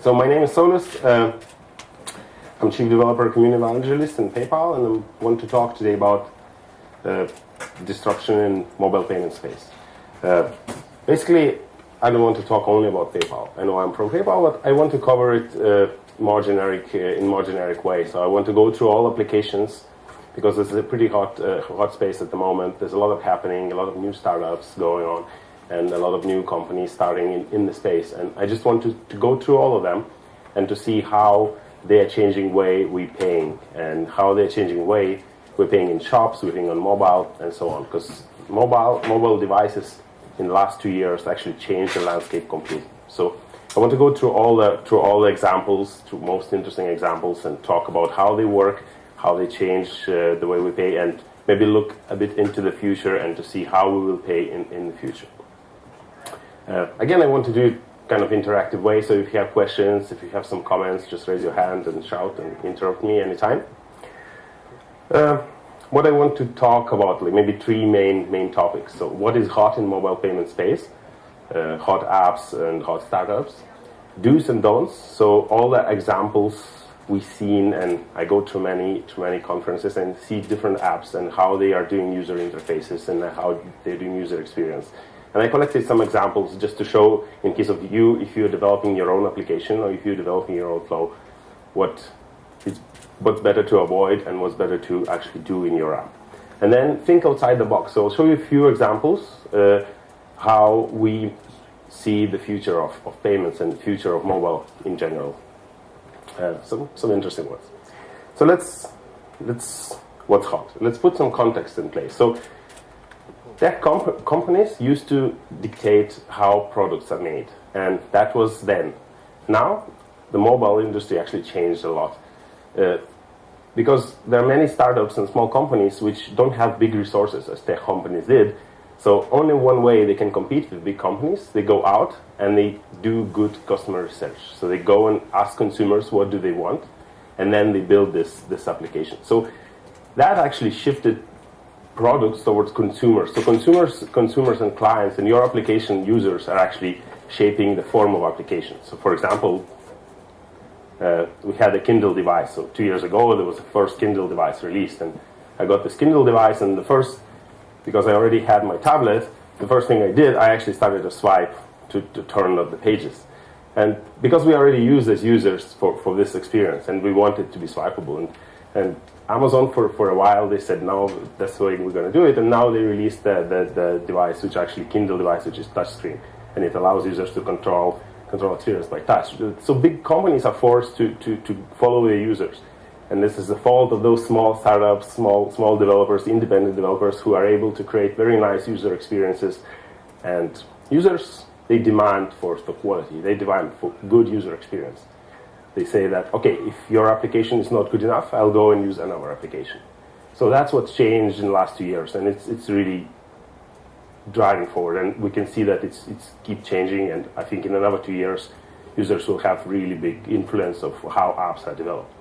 So my name is Saul. I'm Chief Developer Community Evangelist in PayPal, and I want to talk today about disruption in mobile payment space. Basically, I don't want to talk only about PayPal. I know I'm from PayPal, but I want to cover it in more generic way. So I want to go through all applications because this is a pretty hot space at the moment. There's a lot of happening, a lot of new startups going on, and a lot of new companies starting in the space. And I just want to go through all of them and to see how they're changing way we're paying and how they're changing way we're paying in shops, we're paying on mobile, and so on. Because mobile devices in the last 2 years actually changed the landscape completely. So I want to go through all the examples, through most interesting examples, and talk about how they work, how they change the way we pay, and maybe look a bit into the future and to see how we will pay in the future. Again, I want to do it kind of interactive way, so if you have questions, if you have some comments, just raise your hand and shout and interrupt me anytime. What I want to talk about, like maybe three main topics. So what is hot in mobile payment space, hot apps and hot startups, do's and don'ts, so all the examples we've seen, and I go to many conferences and see different apps and how they are doing user interfaces and how they're doing user experience. And I collected some examples just to show, in case of you, if you're developing your own application or if you're developing your own flow, what's better to avoid and what's better to actually do in your app. And then think outside the box. So I'll show you a few examples how we see the future of payments and the future of mobile in general. Some interesting ones. So let's what's hot? Let's put some context in place. So tech companies used to dictate how products are made, and that was then. Now, the mobile industry actually changed a lot. Because there are many startups and small companies which don't have big resources as tech companies did. So only one way they can compete with big companies, they go out and they do good customer research. So they go and ask consumers what do they want, and then they build this application. So that actually shifted products towards consumers. So consumers and clients and your application users are actually shaping the form of application. So for example, we had a Kindle device. So 2 years ago, there was the first Kindle device released, and I got this Kindle device, and because I already had my tablet, the first thing I did, I actually started to swipe to turn up the pages. And because we already use as users for this experience, and we want it to be swipeable, and Amazon for a while, they said, no, that's the way we're going to do it, and now they released the device, which actually Kindle device, which is touchscreen, and it allows users to control experience by touch. So big companies are forced to follow their users, and this is the fault of those small startups, small developers, independent developers who are able to create very nice user experiences. And users, they demand for quality, they demand for good user experience. They say that, okay, if your application is not good enough, I'll go and use another application. So that's what's changed in the last 2 years, and it's really driving forward, and we can see that it's keep changing, and I think in another 2 years, users will have really big influence of how apps are developed.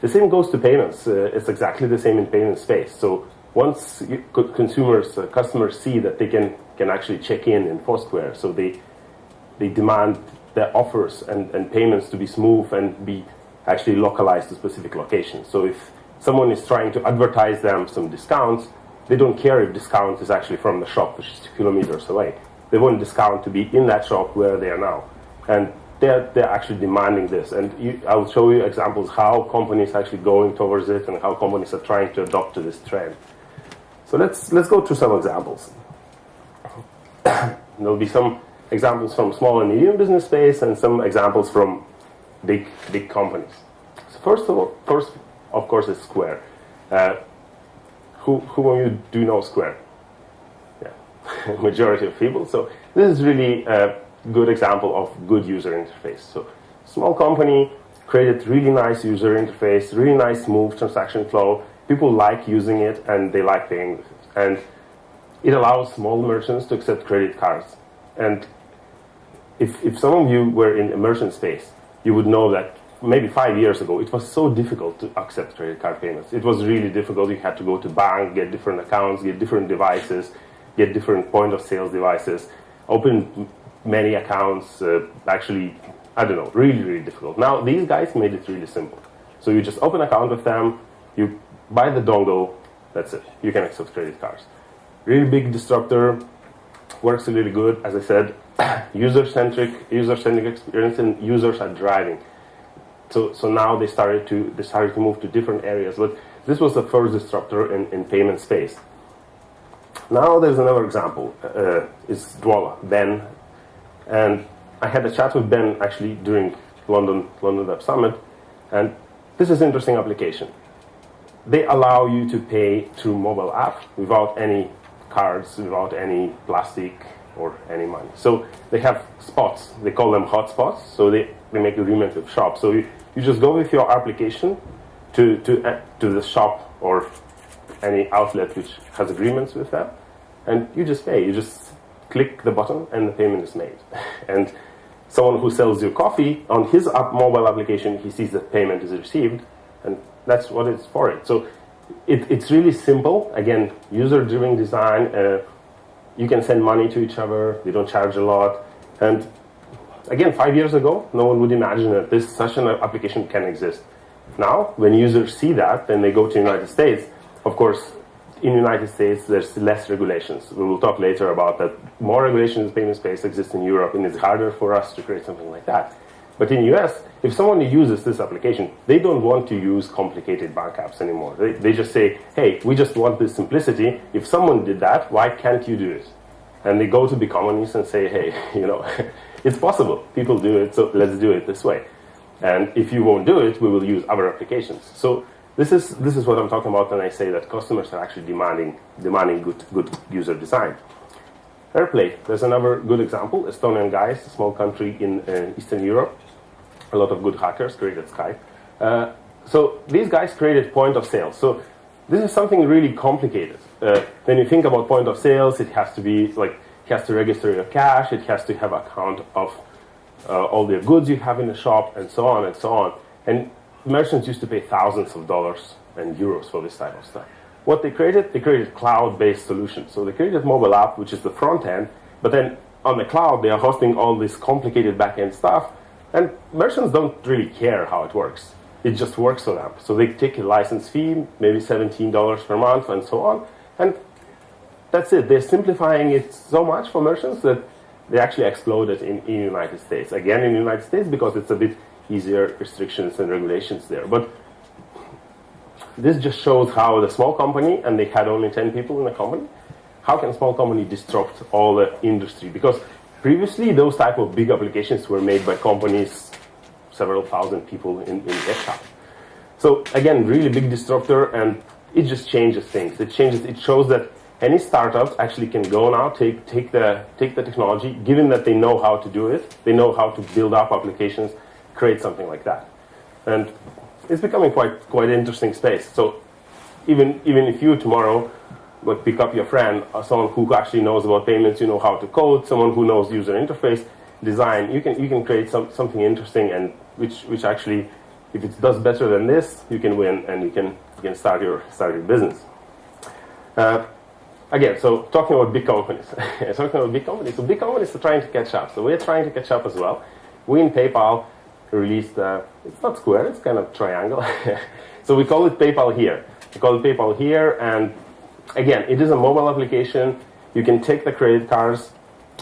The same goes to payments. It's exactly the same in payment space. So once customers see that they can actually check in Foursquare, so they demand their offers and payments to be smooth and be actually localized to specific locations. So if someone is trying to advertise them some discounts, they don't care if discount is actually from the shop, which is 2 kilometers away. They want discount to be in that shop where they are now. And they're actually demanding this. And I'll show you examples how companies are actually going towards it and how companies are trying to adopt to this trend. So let's go through some examples. There'll be some examples from small and medium business space and some examples from big companies. So first, of course, is Square. Who of you do know Square? Yeah, majority of people. So this is really a good example of good user interface. So small company created really nice user interface, really nice smooth transaction flow. People like using it and they like paying with it. And it allows small merchants to accept credit cards. And if some of you were in a merchant space, you would know that maybe 5 years ago, it was so difficult to accept credit card payments. It was really difficult. You had to go to bank, get different accounts, get different devices, get different point of sales devices, open many accounts, actually I don't know, really, really difficult. Now, these guys made it really simple. So you just open an account with them, you buy the dongle, that's it. You can accept credit cards. Really big disruptor, works really good. As I said, user-centric experience, and users are driving. So now they started to move to different areas. But this was the first disruptor in payment space. Now there's another example. Is Dwolla, Ben. And I had a chat with Ben actually during London Web Summit. And this is an interesting application. They allow you to pay through mobile app without any cards, without any plastic or any money. So they have spots. They call them hotspots. So they make agreements with shops. So you just go with your application to the shop or any outlet which has agreements with them, and you just pay. You just click the button and the payment is made. And someone who sells you coffee, on his mobile application, he sees that payment is received, and that's what it's for it. So it's really simple. Again, user-driven design. You can send money to each other. They don't charge a lot. And again, 5 years ago, no one would imagine that such an application can exist. Now, when users see that, then they go to the United States. Of course, in the United States, there's less regulations. We will talk later about that. More regulations in the payment space exist in Europe, and it's harder for us to create something like that. But in the US, if someone uses this application, they don't want to use complicated bank apps anymore. They just say, hey, we just want this simplicity. If someone did that, why can't you do it? And they go to big companies and say, hey, it's possible. People do it, so let's do it this way. And if you won't do it, we will use other applications. So this is what I'm talking about when I say that customers are actually demanding good user design. AirPlay, there's another good example. Estonian guys, a small country in Eastern Europe. A lot of good hackers created Skype. So these guys created point of sale. So this is something really complicated. When you think about point of sales, it has to be like, it has to register your cash, it has to have account of all the goods you have in the shop, and so on and so on. And merchants used to pay thousands of dollars and euros for this type of stuff. What they created cloud-based solutions. So they created mobile app, which is the front end, but then on the cloud, they are hosting all this complicated back-end stuff, and merchants don't really care how it works. It just works for them. So they take a license fee, maybe $17 per month, and so on, and that's it. They're simplifying it so much for merchants that they actually exploded in the United States. Again, in the United States, because it's a bit easier restrictions and regulations there. But this just shows how the small company, and they had only 10 people in the company, how can a small company disrupt all the industry? Because previously, those type of big applications were made by companies, several thousand people in headcount. So again, really big disruptor, and it just changes things. It shows that any startup actually can go now, take the technology, given that they know how to do it, they know how to build up applications, create something like that. And it's becoming quite an interesting space. So even if you tomorrow would pick up your friend, or someone who actually knows about payments, how to code, someone who knows user interface design, you can create something interesting, and which actually, if it does better than this, you can win, and you can start your business. Again, so talking about big companies. So big companies are trying to catch up. So we're trying to catch up as well. We in PayPal released, it's not square, it's kind of triangle. So we call it PayPal Here. And again, it is a mobile application. You can take the credit cards.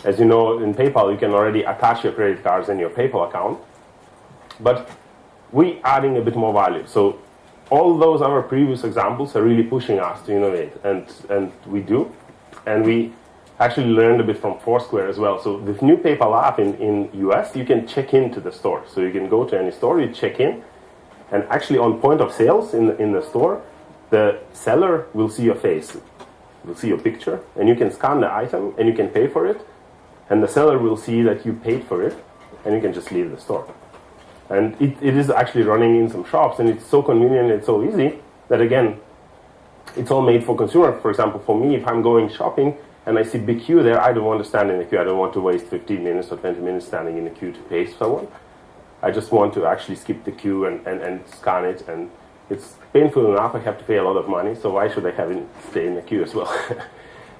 As you know, in PayPal, you can already attach your credit cards in your PayPal account. But we adding a bit more value. So all those other previous examples are really pushing us to innovate, and we do. And we actually learned a bit from Foursquare as well. So this new PayPal app in US, you can check into the store. So you can go to any store, you check in, and actually on point of sales in the store, the seller will see your face, will see your picture, and you can scan the item and you can pay for it, and the seller will see that you paid for it, and you can just leave the store. And it is actually running in some shops, and it's so convenient, it's so easy, that again, it's all made for consumer. For example, for me, if I'm going shopping and I see big queue there, I don't want to stand in the queue. I don't want to waste 15 minutes or 20 minutes standing in the queue to pay someone. I just want to actually skip the queue and scan it, and it's painful enough. I have to pay a lot of money, so why should I have it stay in the queue as well?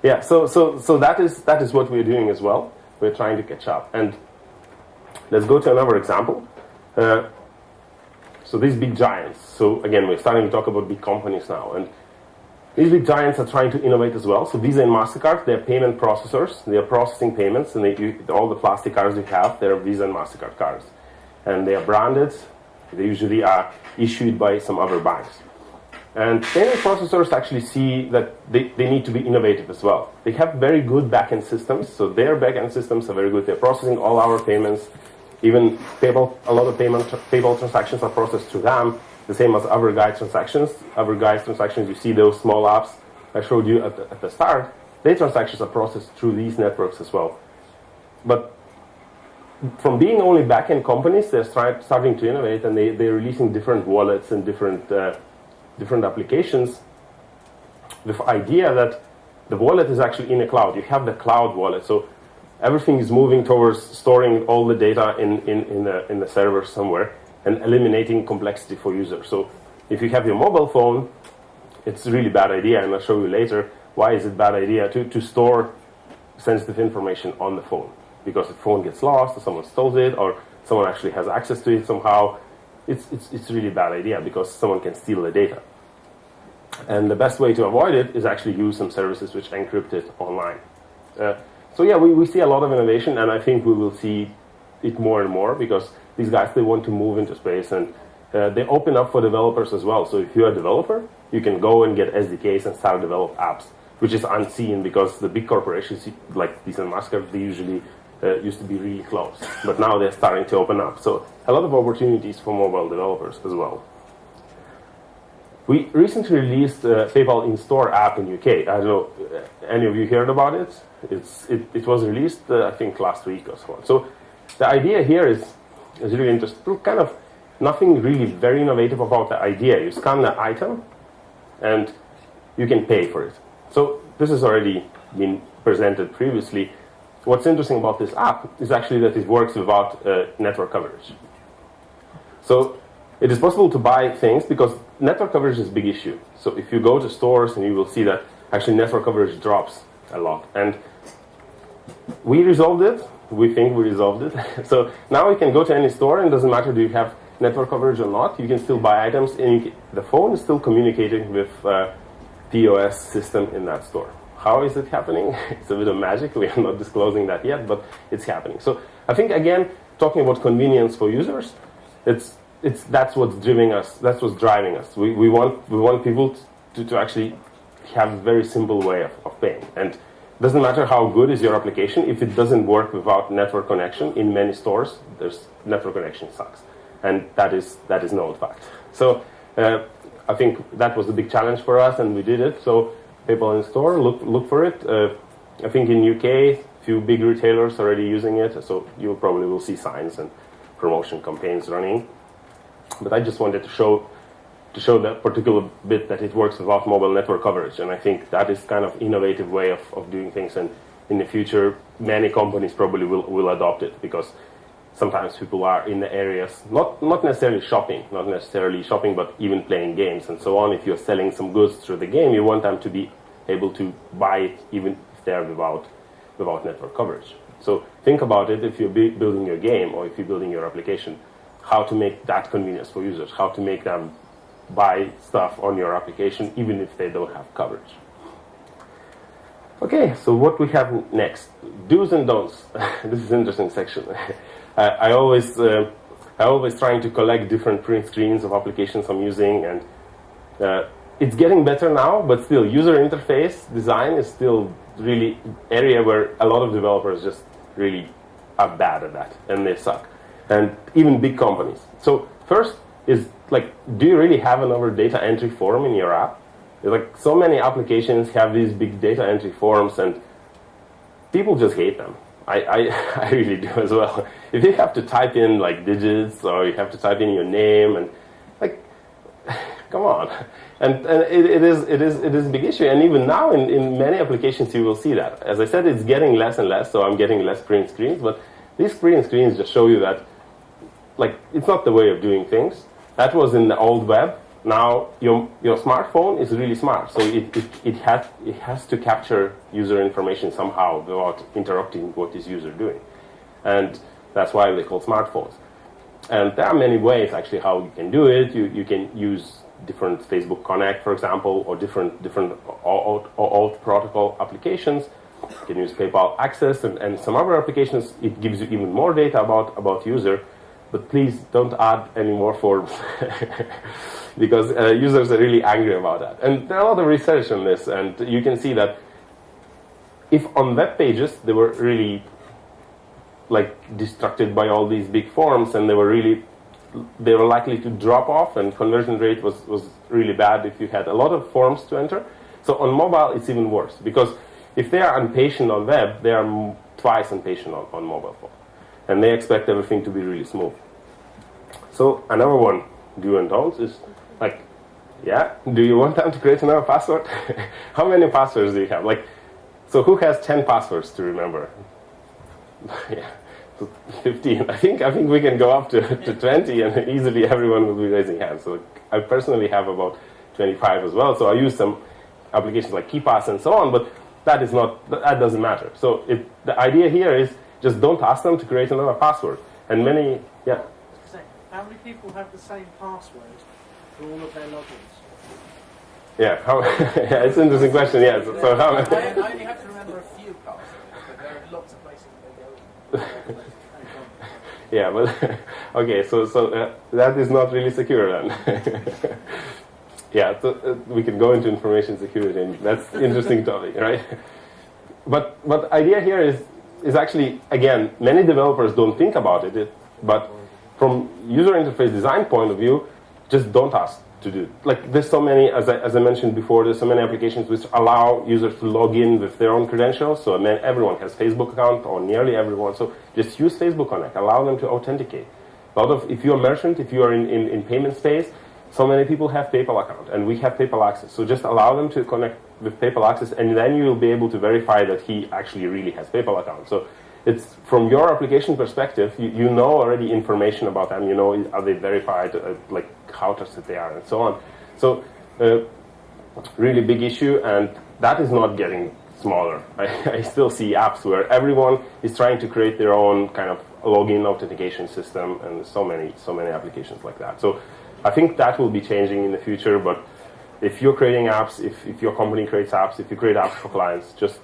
Yeah, so that is what we're doing as well. We're trying to catch up. And Let's go to another example. So these big giants. So again, we're starting to talk about big companies now. And these big giants are trying to innovate as well. So Visa and MasterCard, they're payment processors. They are processing payments. And all the plastic cards you have, they're Visa and MasterCard cards. And they are branded. They usually are issued by some other banks. And payment processors actually see that they need to be innovative as well. They have very good back-end systems. So their back-end systems are very good. They're processing all our payments. Even a lot of PayPal transactions are processed through them, the same as other guys' transactions. Other guys' transactions, you see those small apps I showed you at the start, their transactions are processed through these networks as well. But from being only back-end companies, they're starting to innovate, and they're releasing different wallets and different applications with the idea that the wallet is actually in a cloud. You have the cloud wallet. So everything is moving towards storing all the data in the server somewhere and eliminating complexity for users. So if you have your mobile phone, it's a really bad idea, and I'll show you later why is it a bad idea to store sensitive information on the phone. Because if the phone gets lost, or someone steals it, or someone actually has access to it somehow, it's really a bad idea because someone can steal the data. And the best way to avoid it is actually use some services which encrypt it online. So yeah, we see a lot of innovation, and I think we will see it more and more because these guys, they want to move into space, and they open up for developers as well. So if you're a developer, you can go and get SDKs and start develop apps, which is unseen because the big corporations like Visa and MasterCard, they usually used to be really close. But now they're starting to open up. So a lot of opportunities for mobile developers as well. We recently released a PayPal in-store app in UK. I don't know, any of you heard about it? It was released, I think, last week or so. So the idea here is really interesting. Kind of nothing really very innovative about the idea. You scan the item, and you can pay for it. So this has already been presented previously. What's interesting about this app is actually that it works without network coverage. So it is possible to buy things because network coverage is a big issue. So if you go to stores, and you will see that actually network coverage drops a lot. And we resolved it. We think we resolved it. So now you can go to any store, and it doesn't matter do you have network coverage or not. You can still buy items, and the phone is still communicating with POS system in that store. How is it happening? It's a bit of magic. We are not disclosing that yet, but it's happening. So I think, again, talking about convenience for users, that's what's driving us. That's what's driving us. We want people to actually have a very simple way of paying. And it doesn't matter how good is your application. If it doesn't work without network connection in many stores, network connection sucks. And that is known fact. So I think that was the big challenge for us, and we did it. So PayPal in store, look for it. I think in UK, a few big retailers are already using it, so you probably will see signs and promotion campaigns running. But I just wanted to show that particular bit that it works without mobile network coverage, and I think that is kind of innovative way of doing things. And in the future, many companies probably will adopt it because sometimes people are in the areas, not necessarily shopping, but even playing games and so on. If you're selling some goods through the game, you want them to be able to buy it even if they're without network coverage. So think about it if you're building your game or if you're building your application, how to make that convenience for users, how to make them buy stuff on your application even if they don't have coverage. Okay, so what we have next, do's and don'ts. This is an interesting section. I always trying to collect different print screens of applications I'm using, and it's getting better now, but still user interface design is still really area where a lot of developers just really are bad at that, and they suck, and even big companies. So first is like, do you really have another data entry form in your app? Like, so many applications have these big data entry forms, and people just hate them. I really do as well. If you have to type in like digits, or you have to type in your name, and like, come on. And it is a big issue. And even now in many applications you will see that. As I said, it's getting less and less, so I'm getting less print screens. But these print screens just show you that, like, it's not the way of doing things. That was in the old web. Now your smartphone is really smart, so it has to capture user information somehow without interrupting what is user doing. And That's why they're called smartphones. And there are many ways actually how you can do it. You can use different Facebook Connect, for example, or different alt protocol applications. You can use PayPal Access and some other applications. It gives you even more data about user. But please don't add any more forms because users are really angry about that. And there are a lot of research on this, and you can see that if on web pages they were really distracted by all these big forms, and they were likely to drop off, and conversion rate was really bad if you had a lot of forms to enter. So on mobile it's even worse, because if they are impatient on web, they are twice impatient on mobile phone, and they expect everything to be really smooth. So another one, do and don'ts, is do you want them to create another password? How many passwords do you have? So who has 10 passwords to remember? Yeah, so 15. I think we can go up to 20, and easily everyone will be raising hands. So I personally have about 25 as well. So I use some applications like KeePass and so on, but that doesn't matter. So the idea here is just don't ask them to create another password. And many, yeah. How many people have the same password for all of their logins? Yeah, yeah, it's an interesting question. Yeah, so how? I only have to remember a few passwords, but there are lots of places they go. Yeah, but okay, so that is not really secure then. Yeah, so we can go into information security, and that's an interesting topic, right? But idea here is actually, again, many developers don't think about it, but from user interface design point of view, just don't ask to do. There's so many, as I mentioned before, there's so many applications which allow users to log in with their own credentials. So everyone has Facebook account, or nearly everyone. So just use Facebook Connect. Allow them to authenticate. If you're a merchant, if you are in payment space, so many people have PayPal account, and we have PayPal Access. So just allow them to connect with PayPal Access, and then you will be able to verify that he actually really has PayPal account. So it's from your application perspective, you know already information about them. You know, are they verified, how trusted they are, and so on. So really big issue, and that is not getting smaller. I still see apps where everyone is trying to create their own kind of login authentication system, and so many applications like that. So I think that will be changing in the future, but if you're creating apps, if your company creates apps, if you create apps for clients, just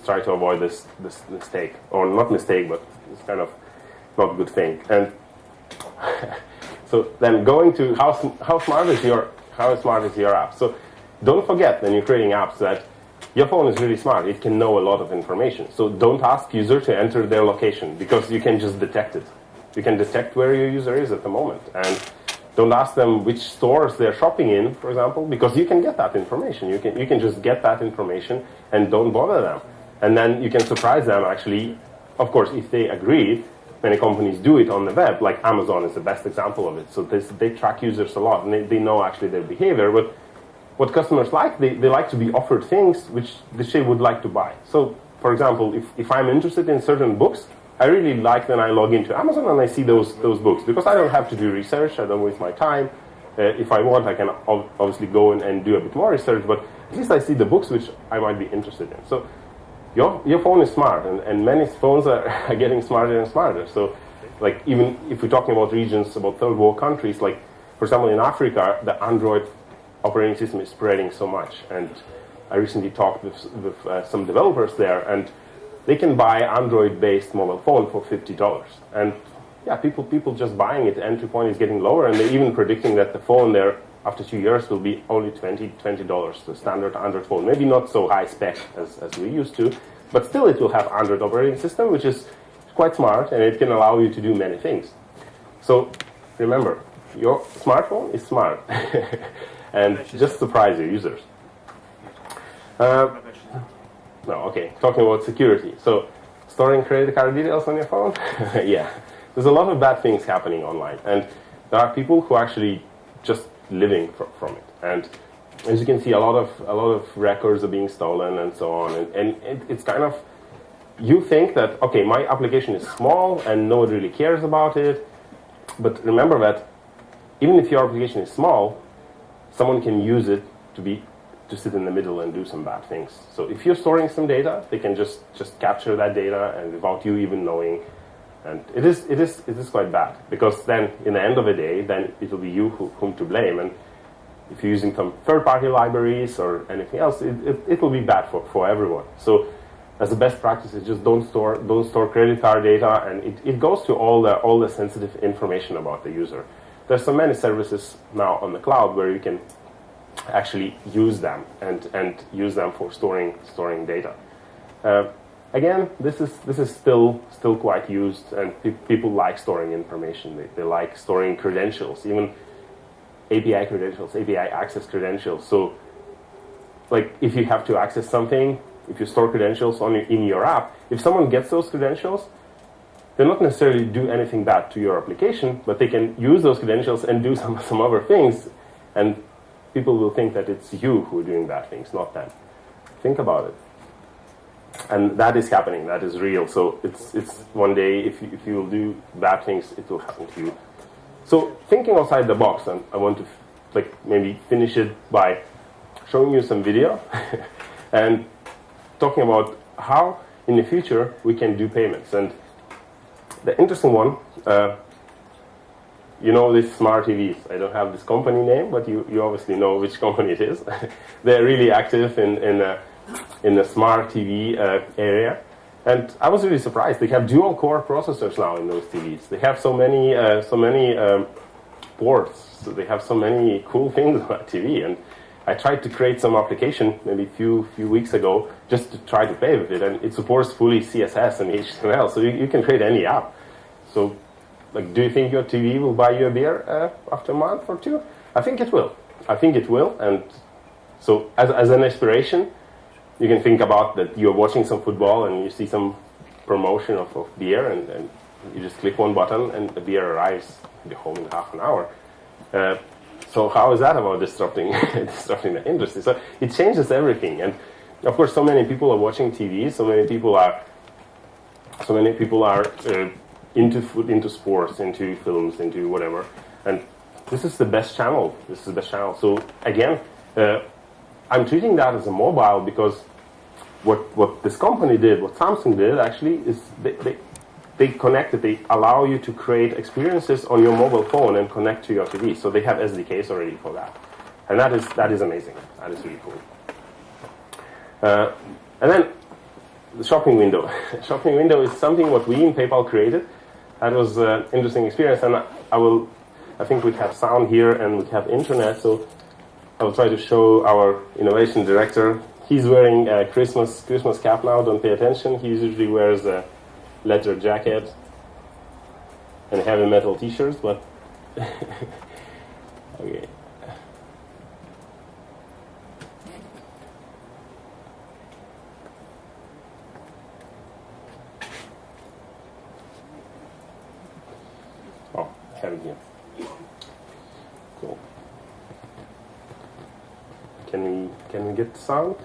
try to avoid this mistake, or not mistake, but it's kind of not a good thing. And so then going to how smart is your app? So don't forget when you're creating apps that your phone is really smart. It can know a lot of information. So don't ask user to enter their location, because you can just detect it. You can detect where your user is at the moment, and don't ask them which stores they're shopping in, for example, because you can get that information. You can just get that information, and don't bother them. And then you can surprise them, actually. Of course, if they agree, many companies do it on the web, like Amazon is the best example of it. So they track users a lot, and they know actually their behavior. But what customers like, they like to be offered things which they would like to buy. So, for example, if I'm interested in certain books, I really like when I log into Amazon and I see those books, because I don't have to do research, I don't waste my time. If I want, I can obviously go in and do a bit more research, but at least I see the books which I might be interested in. So your phone is smart, and many phones are getting smarter and smarter. So even if we're talking about regions, about third world countries, for example in Africa, the Android operating system is spreading so much. And I recently talked with some developers there, and they can buy Android-based mobile phone for $50. And yeah, people just buying it. The entry point is getting lower, and they're even predicting that the phone there after 2 years will be only $20, the standard Android phone. Maybe not so high spec as we used to, but still it will have Android operating system, which is quite smart, and it can allow you to do many things. So remember, your smartphone is smart, and just surprise your users. No, okay, talking about security. So, storing credit card details on your phone? Yeah, there's a lot of bad things happening online, and there are people who are actually just living from it. And as you can see, a lot of records are being stolen and so on. And it's kind of, you think that, okay, my application is small and no one really cares about it. But remember that even if your application is small, someone can use it to sit in the middle and do some bad things. So if you're storing some data, they can just capture that data, and without you even knowing, And it is quite bad, because then in the end of the day, then it will be you whom to blame. And if you're using some third-party libraries or anything else, it will be bad for everyone. So as a best practice, is just don't store credit card data, and it goes to all the sensitive information about the user. There's so many services now on the cloud where you can actually use them and use them for storing data. Again, this is still quite used, and people like storing information. They like storing credentials, even API credentials, API access credentials. So, like, if you have to access something, if you store credentials in your app, if someone gets those credentials, they'll not necessarily do anything bad to your application, but they can use those credentials and do some other things, and people will think that it's you who are doing bad things, not them. Think about it. And that is happening. That is real. So it's one day, if you will do bad things, it will happen to you. So thinking outside the box, and I want to maybe finish it by showing you some video and talking about how in the future we can do payments. And the interesting one, these smart TVs. I don't have this company name, but you obviously know which company it is. They're really active in the smart TV area, and I was really surprised. They have dual core processors now in those TVs. They have so many ports. So they have so many cool things on that TV. And I tried to create some application maybe a few weeks ago just to try to play with it, and it supports fully CSS and HTML, so you can create any app. So, do you think your TV will buy you a beer after a month or two? I think it will. And so, as an inspiration, you can think about that you're watching some football and you see some promotion of beer, and you just click one button and the beer arrives at your home in half an hour. So how is that about disrupting the industry? So it changes everything. And of course, so many people are watching TV. So many people are into sports, into films, into whatever. And this is the best channel. So again, I'm treating that as a mobile, because what this company did, what Samsung did actually, is they connected, they allow you to create experiences on your mobile phone and connect to your TV. So they have SDKs already for that. And that is amazing. That is really cool. And then the shopping window. Shopping window is something what we in PayPal created. That was an interesting experience, and I think we have sound here and we have internet, so I will try to show our innovation director. He's wearing a Christmas cap now. Don't pay attention. He usually wears a leather jacket and heavy metal t-shirts, but okay. Oh, I have it here. Cool. Can we get the sound?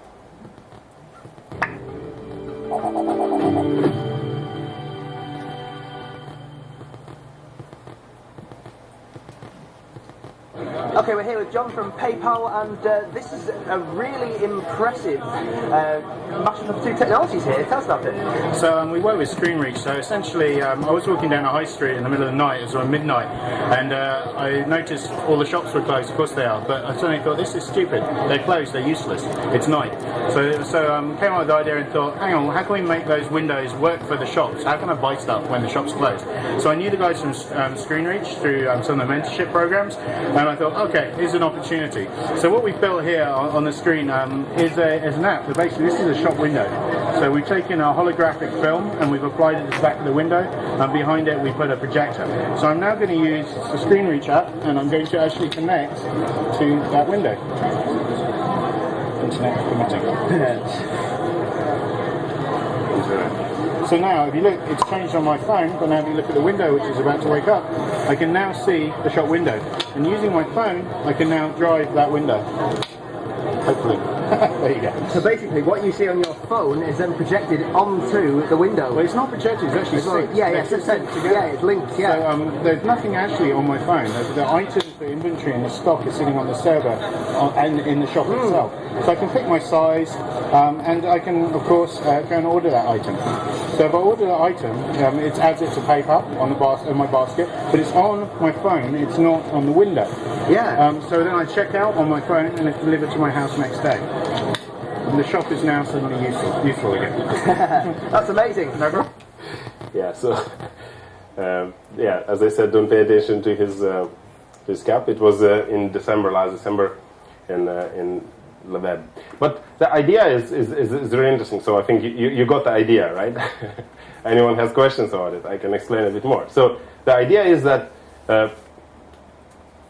Okay, we're here with John from PayPal, and this is a really impressive mashup of two technologies here. Tell us about it. So we work with Screen Reach. So essentially, I was walking down a high street in the middle of the night. It was around midnight, and I noticed all the shops were closed. Of course they are, but I suddenly thought, this is stupid. They're closed. They're useless. It's night. So came up with the idea and thought, hang on, how can we make those windows work for the shops? How can I buy stuff when the shop's closed? So I knew the guys from Screen Reach through some of the mentorship programs, and I thought, okay, here's an opportunity. So what we've built here on the screen is an app. So basically, this is a shop window. So we've taken a holographic film and we've applied it to the back of the window, and behind it we put a projector. So I'm now going to use the Screen Reach app, and I'm going to actually connect to that window. Internet permitting. So now, if you look, it's changed on my phone, but now if you look at the window, which is about to wake up, I can now see the shop window. And using my phone, I can now drive that window. Hopefully. There you go. So basically, what you see on your phone is then projected onto the window. Well, it's not projected, it's actually synced. Yeah, it's linked, yeah. So there's nothing actually on my phone. The items the inventory and the stock is sitting on the server and in the shop itself. So I can pick my size, and I can, of course, go and order that item. So if I order that item, it adds it to PayPal on the in my basket, but it's on my phone, it's not on the window. Yeah. So then I check out on my phone and it's delivered to my house next day. And the shop is now suddenly useful again. That's amazing. Yeah, so as I said, don't pay attention to his cap. It was in last December in Leved. But the idea is very interesting. So I think you got the idea, right? Anyone has questions about it, I can explain a bit more. So the idea is that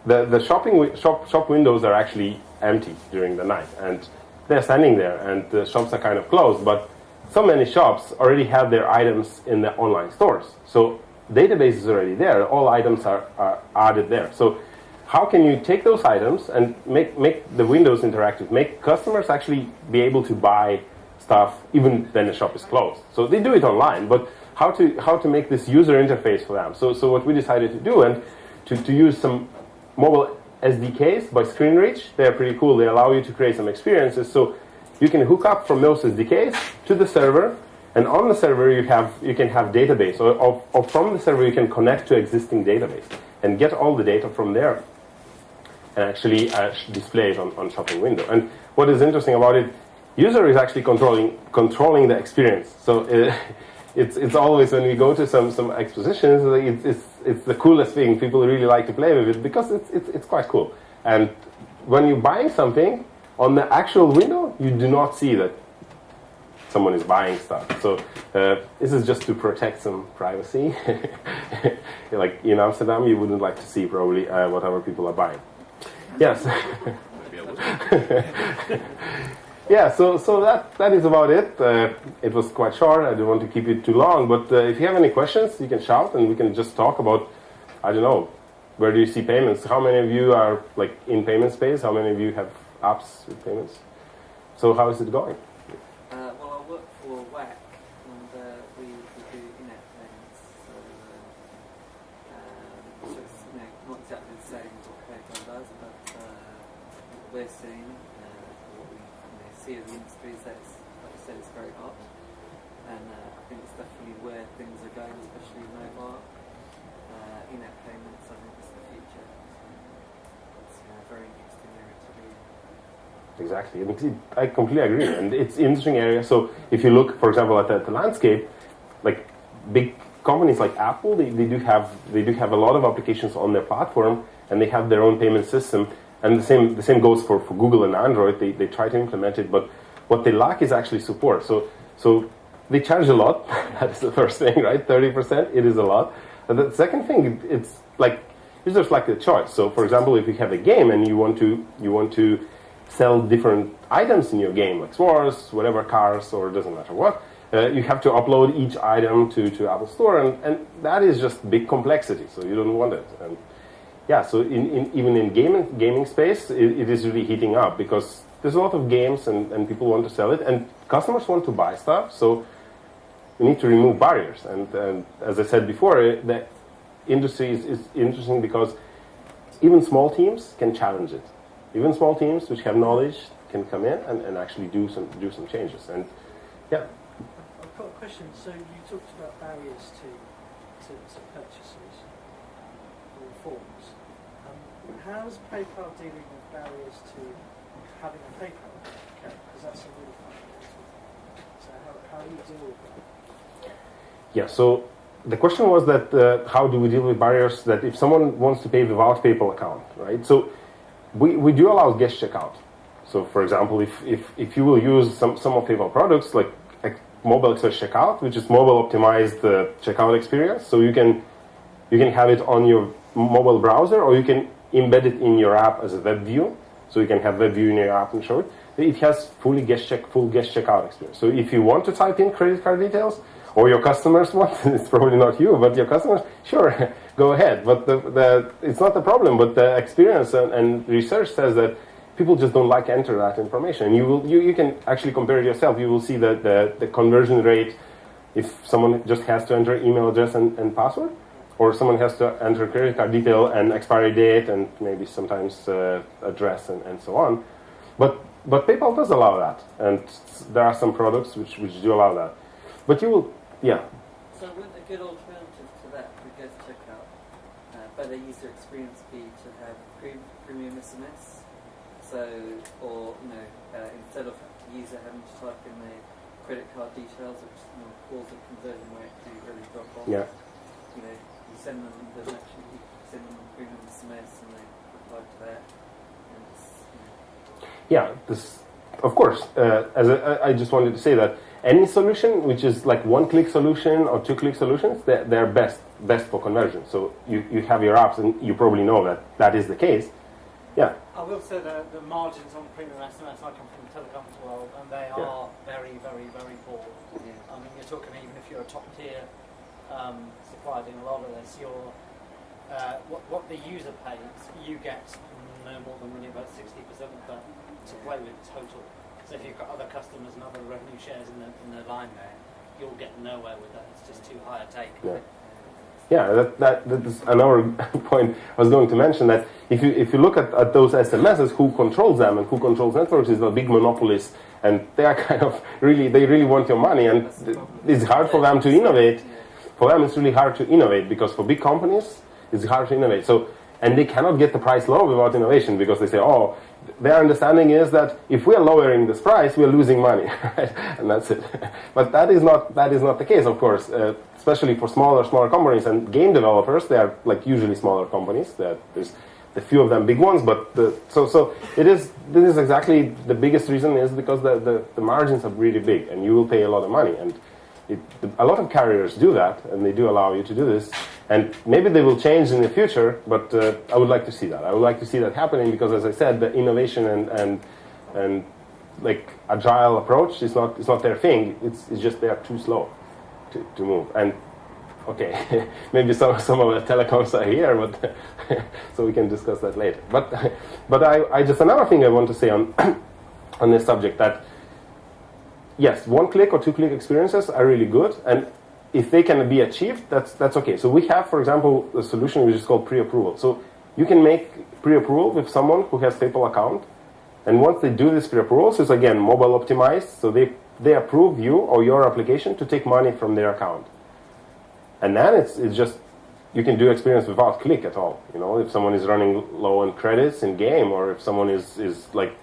the shop windows are actually empty during the night, and they're standing there, and the shops are kind of closed, but so many shops already have their items in the online stores. So database is already there. All items are added there. So how can you take those items and make the windows interactive, make customers actually be able to buy stuff even when the shop is closed? So they do it online, but how to make this user interface for them? So what we decided to do, and to use some mobile SDKs by ScreenReach. They're pretty cool. They allow you to create some experiences. So you can hook up from those SDKs to the server, and on the server you can have database, or from the server you can connect to existing database and get all the data from there and actually display it on shopping window. And what is interesting about it, user is actually controlling the experience. So it's always when we go to some expositions, it's the coolest thing. People really like to play with it because it's quite cool. And when you're buying something on the actual window, you do not see that someone is buying stuff. So this is just to protect some privacy. Like in Amsterdam, you wouldn't like to see probably what other people are buying. Yes. Yeah, so that is about it. It was quite short. I don't want to keep it too long, but if you have any questions, you can shout and we can just talk about, I don't know, where do you see payments? How many of you are like in payment space? How many of you have apps with payments? So how is it going? Well, I work for WAC, and we do in-app payments. So it's not exactly the same as what PayPal does, but what we're seeing, what we see as the industry is that it's, like I said, it's very hot, and I think it's definitely where things are going, especially mobile. In-app payments, I think, is the future. It's a very interesting area to be in. Exactly, and I completely agree, and it's an interesting area. So if you look, for example, at the landscape, like big companies like Apple, they do have a lot of applications on their platform, and they have their own payment system. And the same goes for Google and Android. They try to implement it, but what they lack is actually support. So they charge a lot. That is the first thing, right? 30%, it is a lot. And the second thing, it's like users like the choice. So for example, if you have a game and you want to sell different items in your game, like swords, whatever, cars, or it doesn't matter what, you have to upload each item to Apple Store, and that is just big complexity. So you don't want it. And yeah, so even in gaming space, it is really heating up because there's a lot of games and people want to sell it, and customers want to buy stuff. So we need to remove barriers. And as I said before, the industry is interesting because even small teams can challenge it. Even small teams which have knowledge can come in and actually do some changes. And yeah. I've got a question. So you talked about barriers to purchases or reforms. How's PayPal dealing with barriers to having a PayPal account? Because that's a really fundamental thing. So how do you deal with that? Yeah, so the question was that how do we deal with barriers that if someone wants to pay without PayPal account, right? So we do allow guest checkout. So for example, if you will use some of PayPal products like Mobile Express Checkout, which is mobile optimized checkout experience, so you can have it on your mobile browser, or you can embed it in your app as a web view. So you can have web view in your app and show it. It has full guest checkout experience. So if you want to type in credit card details, or your customers want, it's probably not you, but your customers, sure, go ahead. But it's not the problem, but the experience and research says that people just don't like to enter that information. You can actually compare it yourself. You will see that the conversion rate, if someone just has to enter email address and password, or someone has to enter credit card detail and expiry date and maybe sometimes address and so on. But PayPal does allow that, and there are some products which do allow that. But you will, yeah. So would a good alternative to that, if we go to checkout, better user experience be to have premium SMS? So, or instead of the user having to type in their credit card details, which cause a conversion rate to really drop off. Yeah. You send them premium SMS and they reply to that. And Yeah, this, of course. I just wanted to say that any solution which is like one-click solution or two-click solutions, they're best for conversion. So you have your apps, and you probably know that is the case. Yeah. I will say the margins on premium SMS, I come from the telecoms world, and they are very, very, very poor. Yeah. I mean, you're talking even if you're a top tier supplier doing a lot of this, what the user pays, you get no more than really about 60% of that to play with total. So if you've got other customers and other revenue shares in the line there, you'll get nowhere with that. It's just too high a take. Yeah. Yeah, that is another point I was going to mention, that if you look at those SMSs, who controls them and who controls networks is the big monopolists, and they are kind of they really want your money, and it's hard for them to innovate. For them, it's really hard to innovate, because for big companies, it's hard to innovate. So, and they cannot get the price low without innovation, because they say, oh, their understanding is that if we are lowering this price, we are losing money, right? And that's it. But that is not the case, of course. Especially for smaller companies and game developers, they are like usually smaller companies. There's a few of them big ones, but so this is exactly the biggest reason is because the margins are really big, and you will pay a lot of money. And a lot of carriers do that, and they do allow you to do this. And maybe they will change in the future, but I would like to see that. I would like to see that happening, because, as I said, the innovation and like agile approach is not their thing. It's just they are too slow to move. And okay, maybe some of the telecoms are here, but so we can discuss that later. But I just another thing I want to say on on this subject, that yes, one-click or two-click experiences are really good, and if they can be achieved, that's okay. So we have, for example, a solution which is called pre-approval. So you can make pre-approval with someone who has PayPal account, and once they do this pre-approval, so it's again mobile optimized, so they approve you or your application to take money from their account. And then it's just, you can do experience without click at all. If someone is running low on credits in game, or if someone is like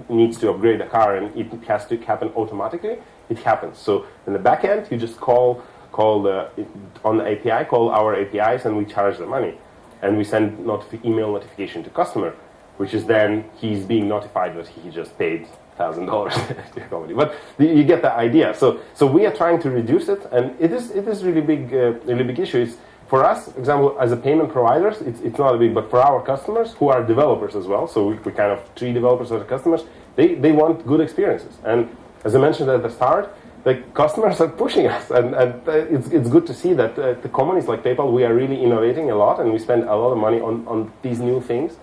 needs to upgrade a car and it has to happen automatically, it happens. So in the back end, you just call on the API, call our APIs, and we charge the money. And we send email notification to customer, which is then he's being notified that he just paid $1,000 to your company. But you get the idea. So we are trying to reduce it, and it is really big issue. It's, for us, for example, as a payment providers, it's not a big, but for our customers who are developers as well, so we kind of treat developers as customers, they want good experiences. And as I mentioned at the start, the customers are pushing us, and it's good to see that the companies like PayPal, we are really innovating a lot, and we spend a lot of money on these new things.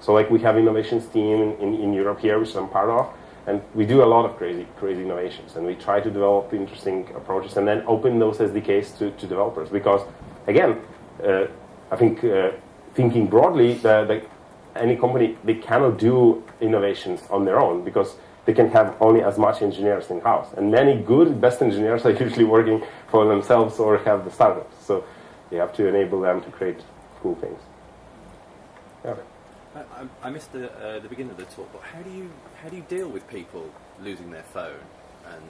So like we have innovations team in Europe here, which I'm part of, and we do a lot of crazy innovations, and we try to develop interesting approaches and then open those SDKs to developers. Because again, I think thinking broadly, any company, they cannot do innovations on their own, because they can have only as much engineers in-house. And many best engineers are usually working for themselves or have the startups. So you have to enable them to create cool things. Yeah. I missed the beginning of the talk, but how do you deal with people losing their phone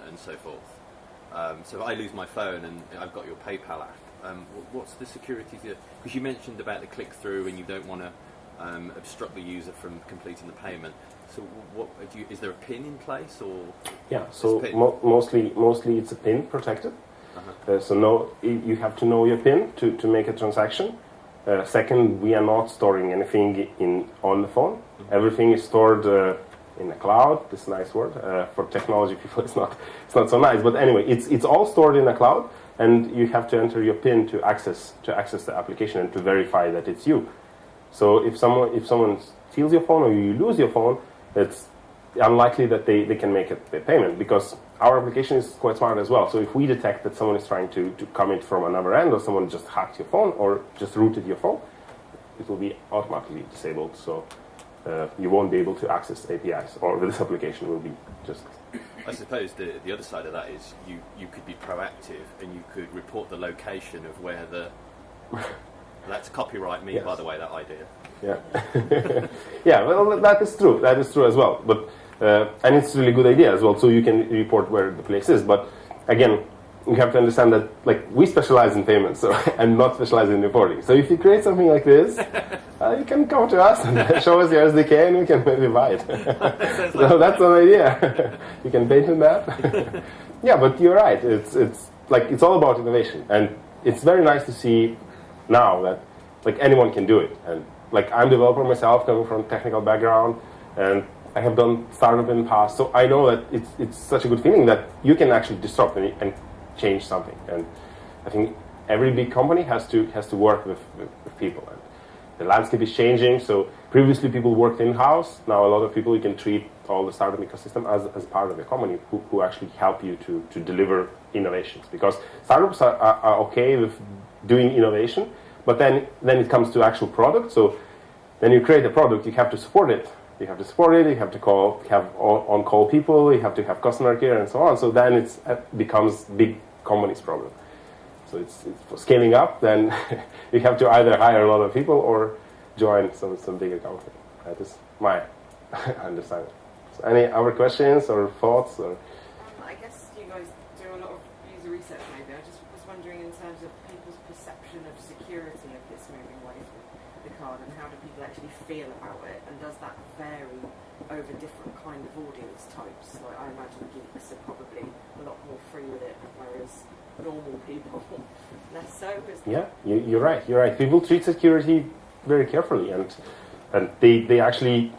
and so forth? So if I lose my phone and I've got your PayPal app, what's the security? Because you mentioned about the click-through, and you don't want to obstruct the user from completing the payment. So is there a PIN in place, or? Yeah, so mostly it's a PIN protected. Uh-huh. So you have to know your PIN to make a transaction. Second, we are not storing anything on the phone. Mm-hmm. Everything is stored in the cloud. This nice word for technology people. It's not so nice, but anyway, it's all stored in the cloud, and you have to enter your PIN to access the application and to verify that it's you. So if someone steals your phone or you lose your phone, it's unlikely that they can make a payment, because our application is quite smart as well. So if we detect that someone is trying to come in from another end, or someone just hacked your phone or just rooted your phone, it will be automatically disabled. So you won't be able to access APIs, or this application will be just... I suppose the other side of that is you could be proactive and you could report the location of where the... Let's copyright me, yes. By the way, that idea. Yeah. Yeah, well, that is true. That is true as well. But and it's a really good idea as well, so you can report where the place is. But again, you have to understand that, like, we specialize in payments, so and not specialize in reporting. So if you create something like this, you can come to us and show us your SDK, and we can maybe buy it. So that's an idea. You can patent that. Yeah, but you're right. It's all about innovation, and it's very nice to see now that like anyone can do it. And like, I'm a developer myself, coming from a technical background, and I have done startup in the past, so I know that it's such a good feeling that you can actually disrupt and change something. And I think every big company has to work with people. And the landscape is changing. So previously people worked in-house. Now a lot of people, you can treat all the startup ecosystem as part of a company who actually help you to deliver innovations. Because startups are okay with doing innovation, but then it comes to actual product. So then you create a product, you have to support it. You have to have on-call people, you have to have customer care and so on. So then it becomes big company's problem. So it's for scaling up, then you have to either hire a lot of people or join some bigger company. That is my understanding. So any other questions or thoughts? Or I guess you guys do a lot of user research maybe. I just was wondering in terms of people's perception of security of this moving away from the card, and how do people actually feel about it, and does that vary over different kind of audience types? Like, I imagine geeks are probably a lot more free with it, whereas normal people less so. Yeah, you're right. You're right. People treat security very carefully, and they actually,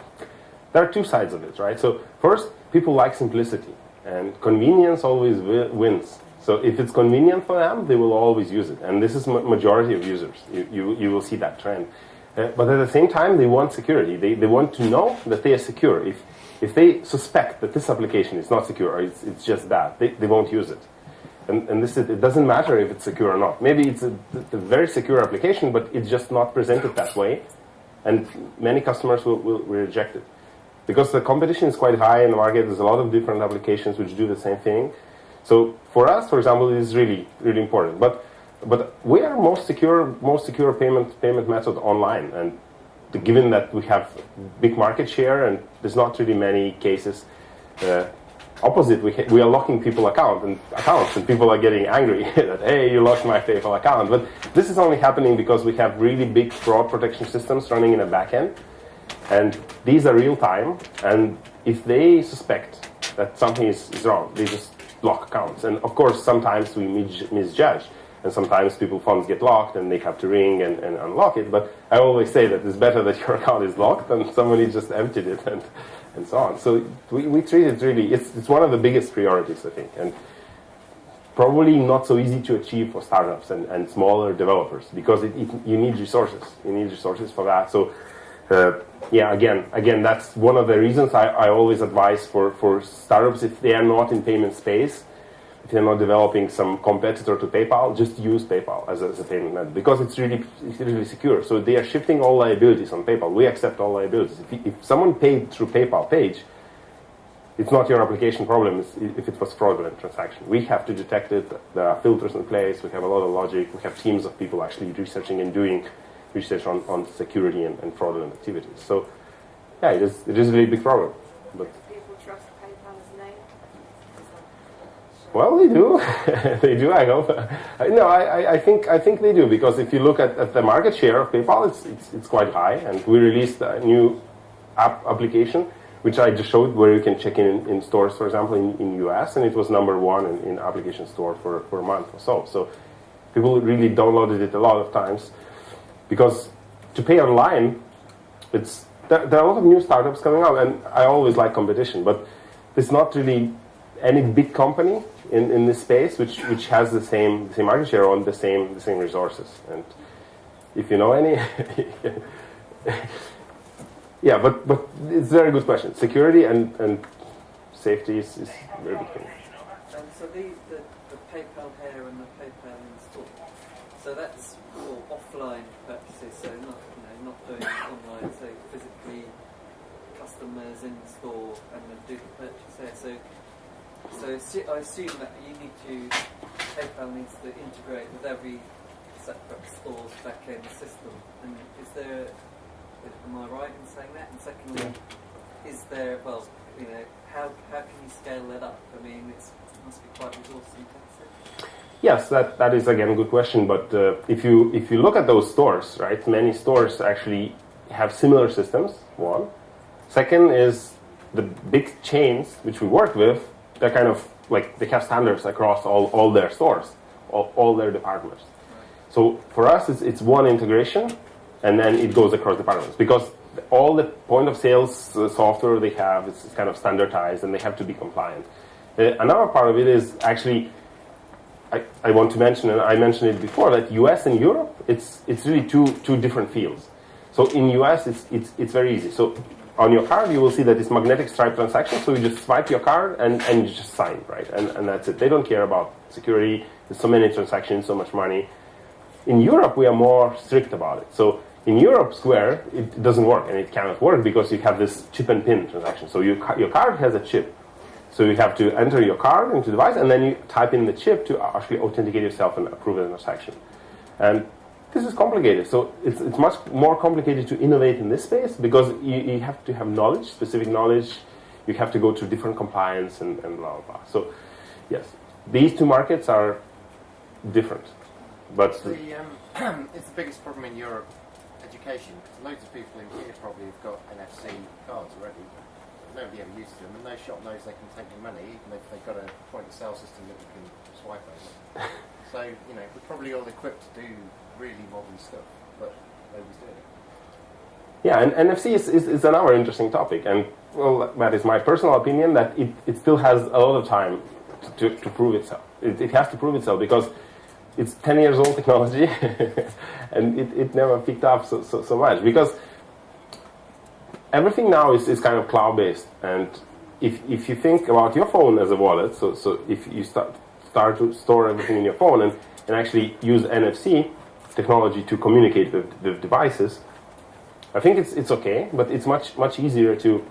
there are two sides of it, right? So first, people like simplicity, and convenience always wins. So if it's convenient for them, they will always use it, and this is majority of users. You will see that trend. But at the same time, they want security. They want to know that they are secure. If they suspect that this application is not secure, or it's just bad, they won't use it. And it doesn't matter if it's secure or not. Maybe it's a very secure application, but it's just not presented that way, and many customers will reject it. Because the competition is quite high in the market, there's a lot of different applications which do the same thing. So for us, for example, it is really, really important. But we are most secure payment method online, and given that we have big market share and there's not really many cases opposite, we are locking people accounts and people are getting angry that, hey, you locked my PayPal account. But this is only happening because we have really big fraud protection systems running in a backend, and these are real time, and if they suspect that something is wrong, they just lock accounts. And of course sometimes we misjudge, and sometimes people's phones get locked and they have to ring and unlock it. But I always say that it's better that your account is locked than somebody just emptied it and so on. So we treat it really, it's one of the biggest priorities, I think, and probably not so easy to achieve for startups and smaller developers, because you need resources. You need resources for that. So yeah, again, that's one of the reasons I always advise for startups, if they are not in payment space, if they're not developing some competitor to PayPal, just use PayPal as a payment method, because it's really secure. So they are shifting all liabilities on PayPal. We accept all liabilities. If someone paid through PayPal page, it's not your application problem if it was fraudulent transaction. We have to detect it. There are filters in place. We have a lot of logic. We have teams of people actually researching and doing research on security and fraudulent activities. So yeah, it is a really big problem. But people trust PayPal's name? well, they do. They do, I hope. No, I think they do, because if you look at the market share of PayPal, it's quite high, and we released a new application, which I just showed, where you can check in stores, for example, in US, and it was #1 in application store for a month or so. So people really downloaded it a lot of times, because to pay online, there are a lot of new startups coming out, and I always like competition, but there's not really any big company in this space which has the same market share on the same resources. And if you know any, yeah, but it's a very good question. Security and safety is a very big thing. So the PayPal here and the PayPal in store. So that's for offline purchases. So not doing it online. So physically, customers in the store and then do the purchase there. So I assume that PayPal needs to integrate with every separate store's back-end system. And am I right in saying that? And secondly, is there, how can you scale that up? I mean, it must be quite resource intensive. Yes, that is again a good question. But if you look at those stores, right, many stores actually have similar systems. One, second is the big chains which we work with. They're kind of like they have standards across all their stores, all their departments. So for us, it's one integration, and then it goes across departments because all the point of sales software they have is kind of standardized, and they have to be compliant. Another part of it is actually. I want to mention, and I mentioned it before, that US and Europe, it's really two different fields. So in US, it's very easy. So on your card, you will see that it's magnetic stripe transaction. So you just swipe your card and you just sign, right? And that's it. They don't care about security. There's so many transactions, so much money. In Europe, we are more strict about it. So in Europe, Square, it doesn't work, and it cannot work because you have this chip and pin transaction. So your card has a chip. So you have to enter your card into the device, and then you type in the chip to actually authenticate yourself and approve the transaction. And this is complicated. So it's much more complicated to innovate in this space because you have to have knowledge, specific knowledge. You have to go through different compliance and blah, blah, blah. So, yes, these two markets are different. But it's the biggest problem in Europe, education. Because loads of people in here probably have got NFC cards already. Nobody ever uses them, and no shop knows they can take your money, even if they've got a point-of-sale system that you can swipe over. So, we're probably all equipped to do really modern stuff, but nobody's doing it. Yeah, and NFC is another interesting topic, and, well, that is my personal opinion, that it still has a lot of time to prove itself. It has to prove itself, because it's 10 years old technology, and it never picked up so much, because everything now is kind of cloud-based, and if you think about your phone as a wallet, so if you start to store everything in your phone and actually use NFC technology to communicate with devices, I think it's okay, but it's much easier to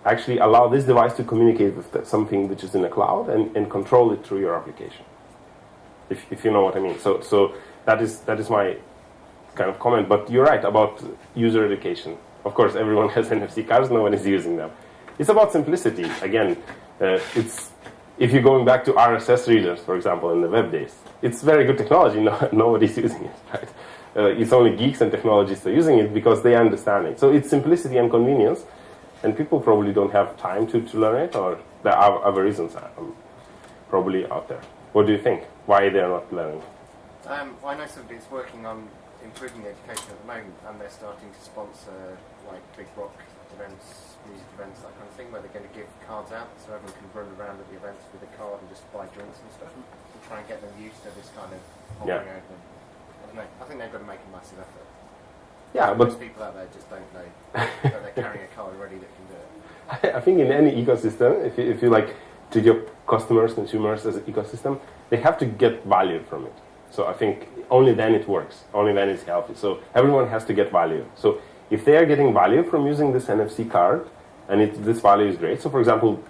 actually allow this device to communicate with something which is in the cloud and control it through your application, if you know what I mean. So that is my kind of comment, but you're right about user education. Of course, everyone has NFC cards, no one is using them. It's about simplicity. Again, if you're going back to RSS readers, for example, in the web days, it's very good technology, nobody's using it, right? It's only geeks and technologists are using it because they understand it. So it's simplicity and convenience, and people probably don't have time to learn it, or there are other reasons probably out there. What do you think? Why they're not learning? I know somebody that's working on improving the education at the moment, and they're starting to sponsor like big rock events, music events, that kind of thing, where they're going to give cards out so everyone can run around at the events with a card and just buy drinks and stuff, to try and get them used to this kind of hovering over them. I don't know. I think they've got to make a massive effort. Yeah, but most people out there just don't know that they're carrying a card already that can do it. I think in any ecosystem, if you like treat your customers, consumers as an ecosystem, they have to get value from it. So I think only then it works. Only then it's healthy. So everyone has to get value. So if they are getting value from using this NFC card, and this value is great. So for example,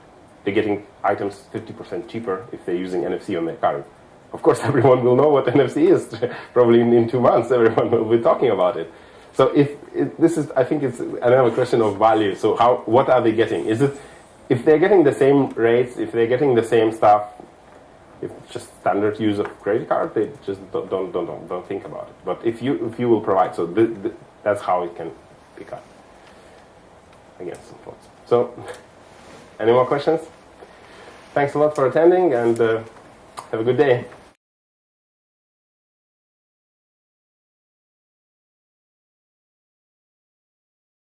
they're getting items 50% cheaper if they're using NFC on their card. Of course, everyone will know what NFC is. Probably in 2 months, everyone will be talking about it. So I think it's another question of value. So what are they getting? If they're getting the same rates, if they're getting the same stuff, if it's just standard use of credit card, they just don't think about it. But if you will provide, so that's how it can pick up. Again, some thoughts. So, any more questions? Thanks a lot for attending, and have a good day.